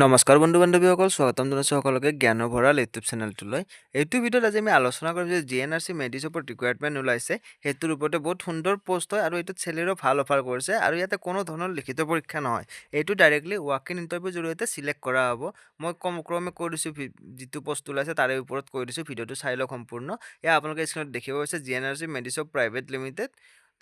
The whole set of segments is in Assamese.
নমস্কাৰ বন্ধু বান্ধৱীসকল, স্বাগতম জনাইছোঁ সকলোকে জ্ঞানৰ ভঁৰাল ইউটিউব চেনেলটোলৈ। এইটো ভিডিঅ'ত আজি আমি আলোচনা কৰিম যে GNRC মেডিচ ওপৰত ৰিকুৱাৰমেণ্ট ওলাইছে, সেইটোৰ ওপৰতে বহুত সুন্দৰ পোষ্ট হয় আৰু এইটোত চেলেৰিও ভাল অফাৰ কৰিছে আৰু ইয়াতে কোনো ধৰণৰ লিখিত পৰীক্ষা নহয়। এইটো ডাইৰেক্টলি ৱাক ইন ইণ্টাৰভিউৰ জৰিয়তে চিলেক্ট কৰা হ'ব। মই ক্ৰমে কৈ দিছোঁ যিটো পোষ্ট ওলাইছে তাৰে ওপৰত কৈ দিছোঁ, ভিডিঅ'টো চাই লওক সম্পূৰ্ণ। এয়া আপোনালোকে স্ক্ৰীনত দেখিব পাইছে GNRC মেডিচ প্ৰাইভেট লিমিটেড।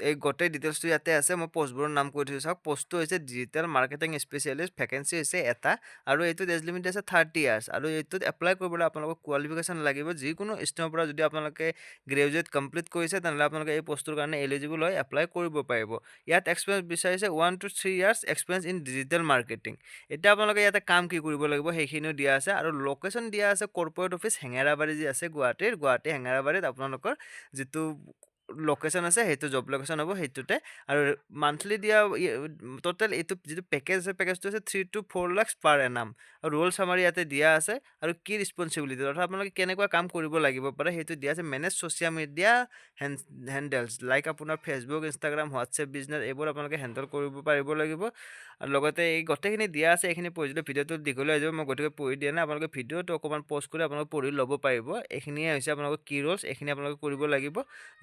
এই গোটেই ডিটেইলছটো ইয়াতে আছে। মই পোষ্টবোৰৰ নাম কৈ দিছোঁ চাওক। পোষ্টটো হৈছে ডিজিটেল মাৰ্কেটিং স্পেচিয়েলিষ্ট, ভেকেঞ্চি হৈছে এটা আৰু এইটোত এজ লিমিট আছে 30 ইয়াৰ্ছ আৰু এইটোত এপ্লাই কৰিবলৈ আপোনালোকক কোৱালিফিকেশ্যন লাগিব যিকোনো ষ্ট্ৰীমৰ পৰা। যদি আপোনালোকে গ্ৰেজুৱেট কমপ্লিট কৰিছে তেনেহ'লে আপোনালোকে এই পোষ্টটোৰ কাৰণে এলিজিবল হয়, এপ্লাই কৰিব পাৰিব। ইয়াত এক্সপিৰিয়েঞ্চ বিচাৰিছে 1 to 3 years experience in digital marketing. এতিয়া আপোনালোকে ইয়াতে কাম কি কৰিব লাগিব সেইখিনিও দিয়া আছে আৰু লোকেশ্যন দিয়া আছে কৰ্পৰেট অফিচ হেঙেৰাবাৰী যি আছে গুৱাহাটী হেঙেৰাবাৰীত আপোনালোকৰ যিটো লোকেশ্যন আছে সেইটো জব লোকেশ্যন হ'ব সেইটোতে। আৰু মান্থলি দিয়া টোটেল এইটো যিটো পেকেজ আছে পেকেজটো আছে 3 to 4 lakhs পাৰ এনাম। আৰু ৰোল চামাৰি ইয়াতে দিয়া আছে আৰু কি ৰেছপনচিবিলিটি অৰ্থাৎ আপোনালোকে কেনেকুৱা কাম কৰিব লাগিব পাৰে সেইটো দিয়া আছে। মেনেজ ছ'চিয়েল মিডিয়া হেণ্ডেলছ লাইক আপোনাৰ ফেচবুক, ইনষ্টাগ্ৰাম, হোৱাটছএপ বিজনেছ এইবোৰ আপোনালোকে হেণ্ডেল কৰিব পাৰিব লাগিব। আৰু লগতে এই গোটেইখিনি দিয়া আছে, এইখিনি পঢ়ি দিলে ভিডিঅ'টো দীঘলীয়া হৈ যাব, মই গতিকে পঢ়ি দিয়া নাই। আপোনালোকে ভিডিঅ'টো অকণমান পজ কৰি আপোনালোকে পঢ়ি ল'ব পাৰিব। এইখিনিয়ে হৈছে আপোনালোকৰ কি ৰোলছ, এইখিনি আপোনালোকে কৰিব লাগিব।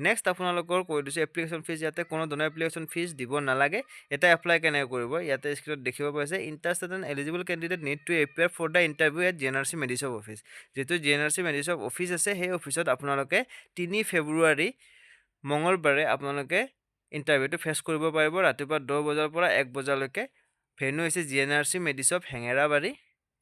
নেক্সট আপোনালোকৰ কৈ দিছোঁ এপ্লিকেশ্যন ফিজ, ইয়াতে কোনো ধৰণৰ এপ্লিকেশ্যন ফিজ দিব নালাগে। এটা এপ্লাই কেনেকৈ কৰিব ইয়াতে স্ক্ৰীনত দেখিব পাইছে। Interested and eligible candidate need to appear for the interview at GNRC medical office. যিটো GNRC মেডিচ অফিচ আছে সেই অফিচত আপোনালোকে 3 ফেব্ৰুৱাৰী মঙলবাৰে আপোনালোকে ইণ্টাৰভিউটো ফেচ কৰিব পাৰিব ৰাতিপুৱা 10 বজাৰ পৰা 1 বজালৈকে। ভেন্যু হৈছে GNRC মেডিচ হেঙেৰাবাৰী।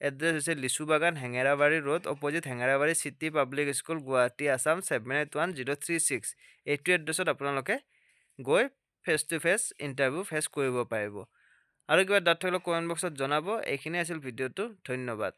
এড্ৰেছ হৈছে Lichu Bagan, Hengrabari road, opposite Hengrabari city public school, Guwahati, Assam 781036। এইটো এড্ৰেছত আপোনালোকে গৈ face to face interview face কৰিব পাৰিব। আৰু কিবা ডাউট থাকিলে কমেণ্ট বক্সত জনাব। এইখিনি আছিল ভিডিঅ'টো, ধন্যবাদ।